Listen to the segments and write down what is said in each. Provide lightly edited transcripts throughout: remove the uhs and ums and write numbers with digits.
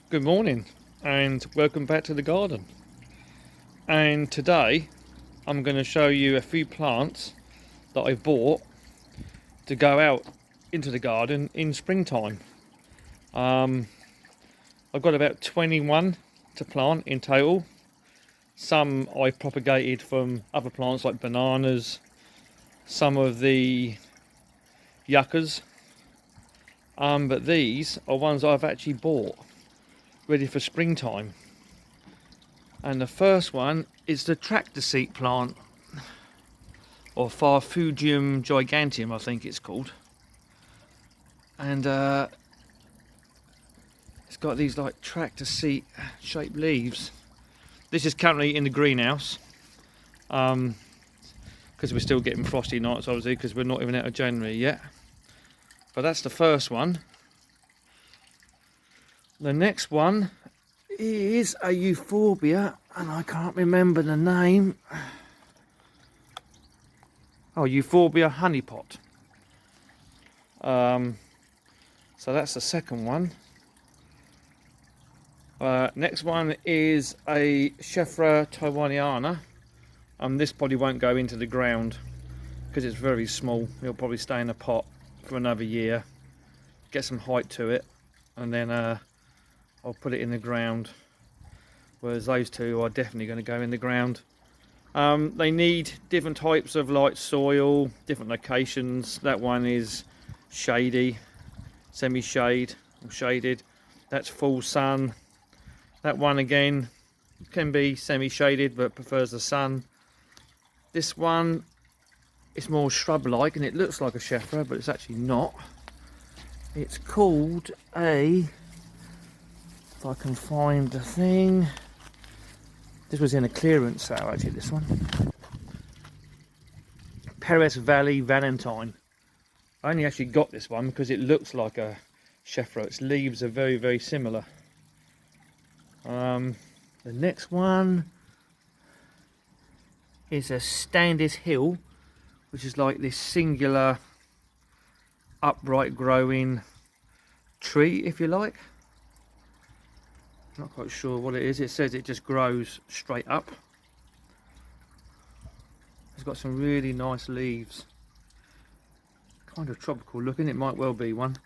Good morning and welcome back to the garden. And today I'm going to show you a few plants that I bought to go out into the garden in springtime. I've got about 21 to plant in total. Some I propagated from other plants like bananas, some of the yuccas, but these are ones I've actually bought ready for springtime. And the first one is the tractor seat plant, or Farfugium giganteum I think it's called. And it's got these like tractor seat shaped leaves. This is currently in the greenhouse because we're still getting frosty nights, obviously, because we're not even out of January yet. But that's the first one. The next one is a euphorbia, and I can't remember the name. Oh, euphorbia honeypot. So that's the second one. Next one is a Shephra taiwaniana. This probably won't go into the ground because it's very small. It'll probably stay in a pot for another year, get some height to it, and then I'll put it in the ground. Whereas those two are definitely going to go in the ground. They need different types of light soil, different locations. That one is shady, semi-shade or shaded. That's full sun. That one again can be semi-shaded but prefers the sun. This one is more shrub-like and it looks like a Shephra, but it's actually not. It's called a, if I can find the thing, this was in a clearance sale actually, this one. Perez Valley Valentine. I only actually got this one because it looks like a Shephra. Its leaves are very, very similar. The next one is a Standis Hill, which is like this singular upright growing tree, if you like. Not quite sure what it is. It says it just grows straight up. It's got some really nice leaves. Kind of tropical looking. It might well be one.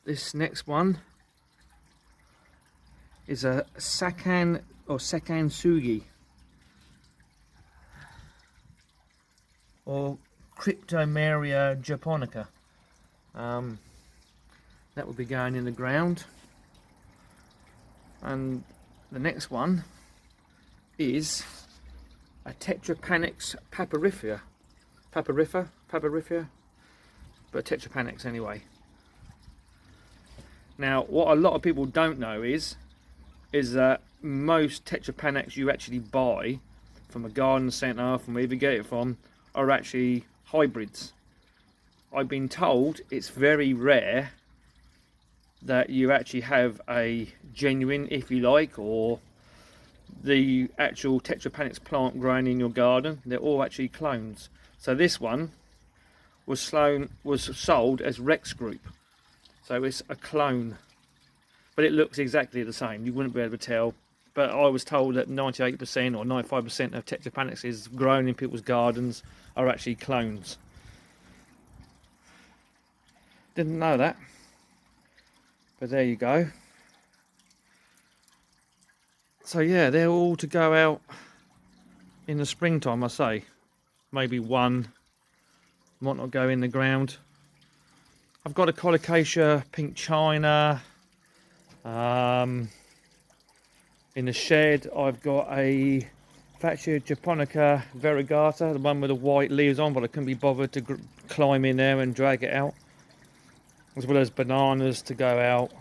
This next one is a Sakan or Sakansugi or Cryptomeria japonica. That will be going in the ground. And the next one is a Tetrapanax Papyrifer, but Tetrapanax anyway. Now, what a lot of people don't know is that most Tetrapanax you actually buy from a garden centre, from wherever you get it from, are actually hybrids. I've been told it's very rare that you actually have a genuine, if you like, or the actual Tetrapanax plant growing in your garden. They're all actually clones. So this one was sold as Rex Group, so it's a clone, but it looks exactly the same. You wouldn't be able to tell, but I was told that 98% or 95% of Tetrapanaxes grown in people's gardens are actually clones. Didn't know that. But there you go. So yeah, they're all to go out in the springtime, I say. Maybe one might not go in the ground. I've got a Colocasia pink china. In the shed I've got a Fatsia japonica variegata, the one with the white leaves on, but I couldn't be bothered to climb in there and drag it out. As well as bananas to go out.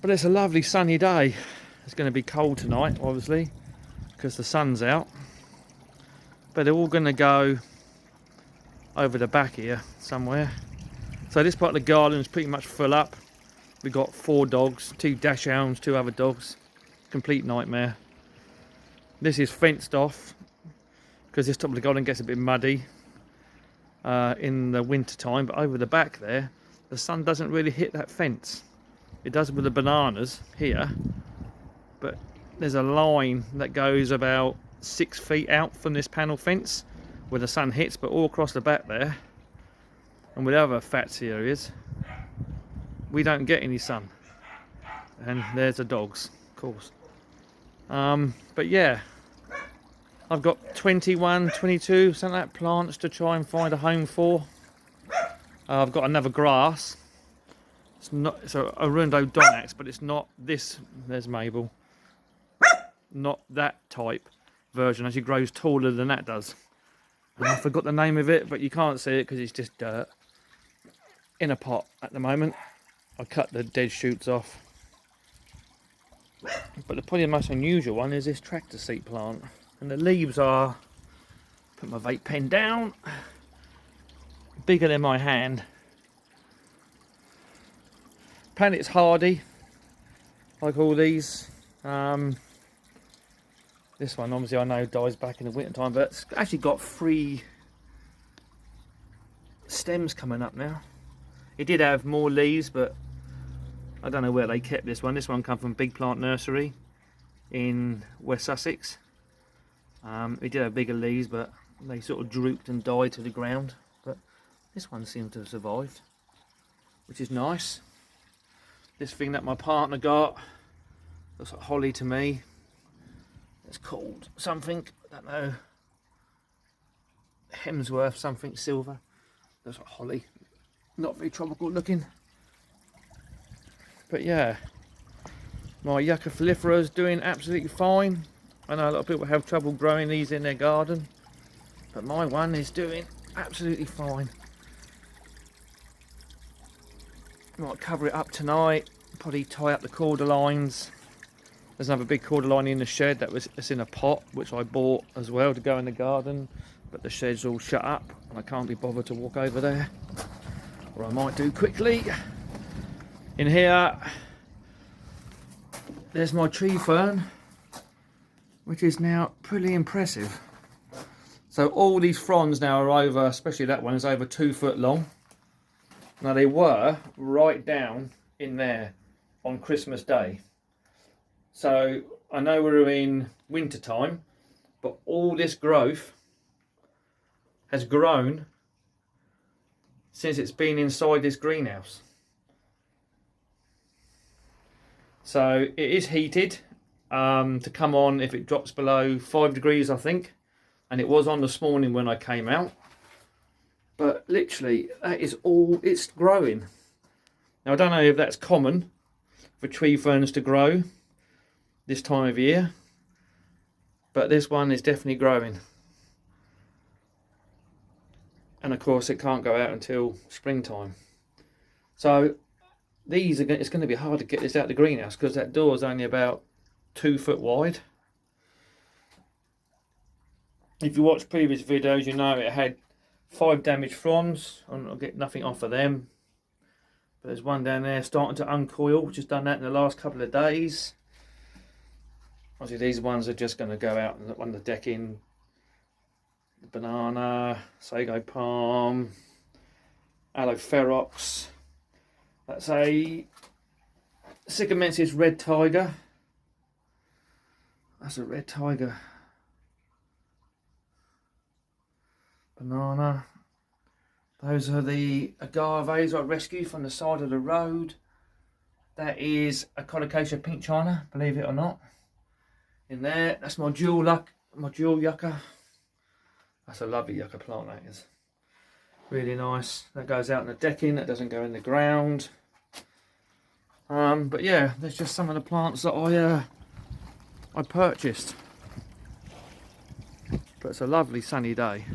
But it's a lovely sunny day. It's going to be cold tonight, obviously, because the sun's out. But they're all going to go over the back here somewhere. So this part of the garden is pretty much full up. We've got 4 dogs, 2 dachshunds, 2 other dogs. Complete nightmare. This is fenced off because this top of the garden gets a bit muddy in the winter time, but over the back there the sun doesn't really hit that fence, It does with the bananas here, but there's a line that goes about 6 feet out from this panel fence where the sun hits, but all across the back there and with other fatsy areas we don't get any sun. And there's the dogs, of course. But yeah, I've got 21, 22, something like that, plants to try and find a home for. I've got another grass. It's not, it's a Arundodonax, but it's not this. There's Mabel. Not that type version. Actually grows taller than that does. And I forgot the name of it, but you can't see it because it's just dirt in a pot at the moment. I cut the dead shoots off. But probably the most unusual one is this tractor seat plant. And the leaves are, put my vape pen down, bigger than my hand. Apparently it's hardy, like all these. This one obviously I know dies back in the winter time, but it's actually got 3 stems coming up now. It did have more leaves, but I don't know where they kept this one. This one come from Big Plant Nursery in West Sussex. It did have bigger leaves, but they sort of drooped and died to the ground. But this one seemed to have survived, which is nice. This thing that my partner got looks like holly to me. It's called something, I don't know, Hemsworth something silver. Looks like holly. Not very tropical looking. But yeah, my Yucca Foliifera is doing absolutely fine. I know a lot of people have trouble growing these in their garden, but my one is doing absolutely fine. Might cover it up tonight, probably tie up the cordyline. There's another big cordyline in the shed it's in a pot, which I bought as well to go in the garden, but the shed's all shut up and I can't be bothered to walk over there, or I might do quickly. In here, there's my tree fern, which is now pretty impressive. So all these fronds now are over, especially that one is over 2 foot long. Now they were right down in there on Christmas Day. So I know we're in winter time, but all this growth has grown since it's been inside this greenhouse. So it is heated to come on if it drops below 5 degrees, I think. And it was on this morning when I came out. But literally, that is all it's growing. Now, I don't know if that's common for tree ferns to grow this time of year, but this one is definitely growing. And of course, it can't go out until springtime. So these are, it's going to be hard to get this out of the greenhouse because that door is only about 2 foot wide. If you watch previous videos, you know it had 5 damaged fronds. I'll get nothing off of them. But there's one down there starting to uncoil. Just done that in the last couple of days. Obviously these ones are just going to go out on the decking. The banana, sago palm, aloe ferox. That's a Sycamensis red tiger. That's a red tiger. Banana. Those are the agaves I rescued from the side of the road. That is a Colocasia pink china, believe it or not. In there, that's my jewel yucca. That's a lovely yucca plant, that is. Really nice. That goes out in the decking, that doesn't go in the ground. But yeah, there's just some of the plants that I purchased. But it's a lovely sunny day.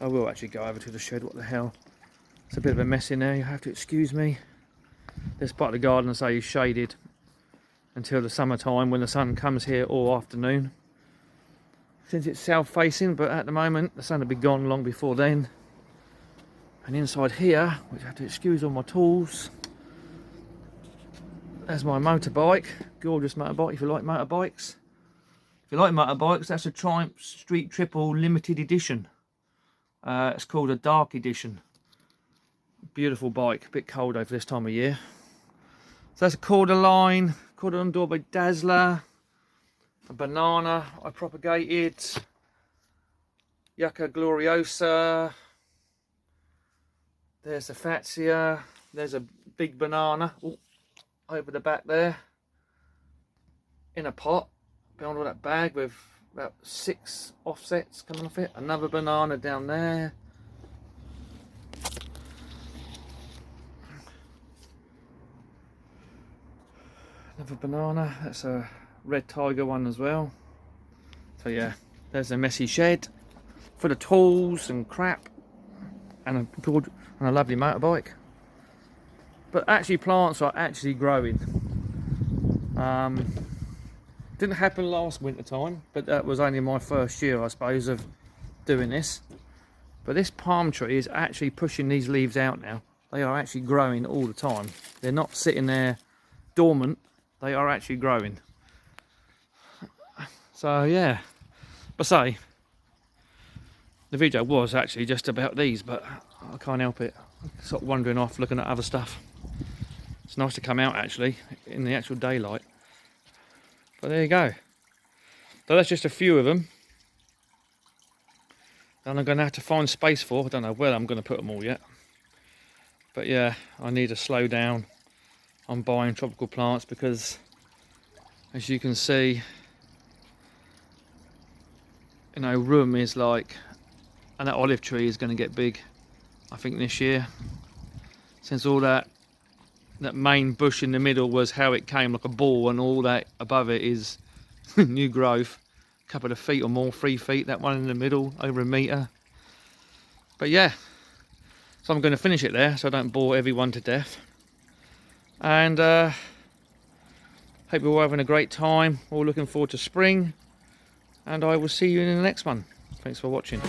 I will actually go over to the shed, what the hell. It's a bit of a mess in there, you have to excuse me. This part of the garden, I say, is shaded until the summertime when the sun comes here all afternoon. Since it's south facing, but at the moment the sun will be gone long before then. And inside here, which I have to excuse all my tools, there's my motorbike, gorgeous motorbike if you like motorbikes. If you like motorbikes, that's a Triumph Street Triple limited edition. It's called a dark edition. Beautiful bike, a bit cold over this time of year. So that's a cordyline door by Dazzler. A banana I propagated. Yucca gloriosa. There's the fatsia. There's a big banana over the back there. In a pot, behind all that bag with about 6 offsets coming off it. Another banana down there. Another banana. That's a red tiger one as well. So yeah, there's a messy shed full of tools and crap, and a lovely motorbike. But actually, plants are actually growing. Didn't happen last winter time, but that was only my first year, I suppose, of doing this. But this palm tree is actually pushing these leaves out now. They are actually growing all the time. They're not sitting there dormant. They are actually growing. So yeah, but say the video was actually just about these, but I can't help it. I'm sort of wandering off looking at other stuff. It's nice to come out actually in the actual daylight. But there you go. So that's just a few of them. And I'm going to have to find space for. I don't know where I'm going to put them all yet. But yeah, I need to slow down on buying tropical plants because, as you can see, you know, room is like, and that olive tree is going to get big, I think, this year. Since all that main bush in the middle was how it came, like a ball, and all that above it is new growth. A couple of feet or more, 3 feet, that one in the middle, over 1 metre. But yeah, so I'm going to finish it there so I don't bore everyone to death. And hope you're all having a great time, all looking forward to spring, and I will see you in the next one. Thanks for watching.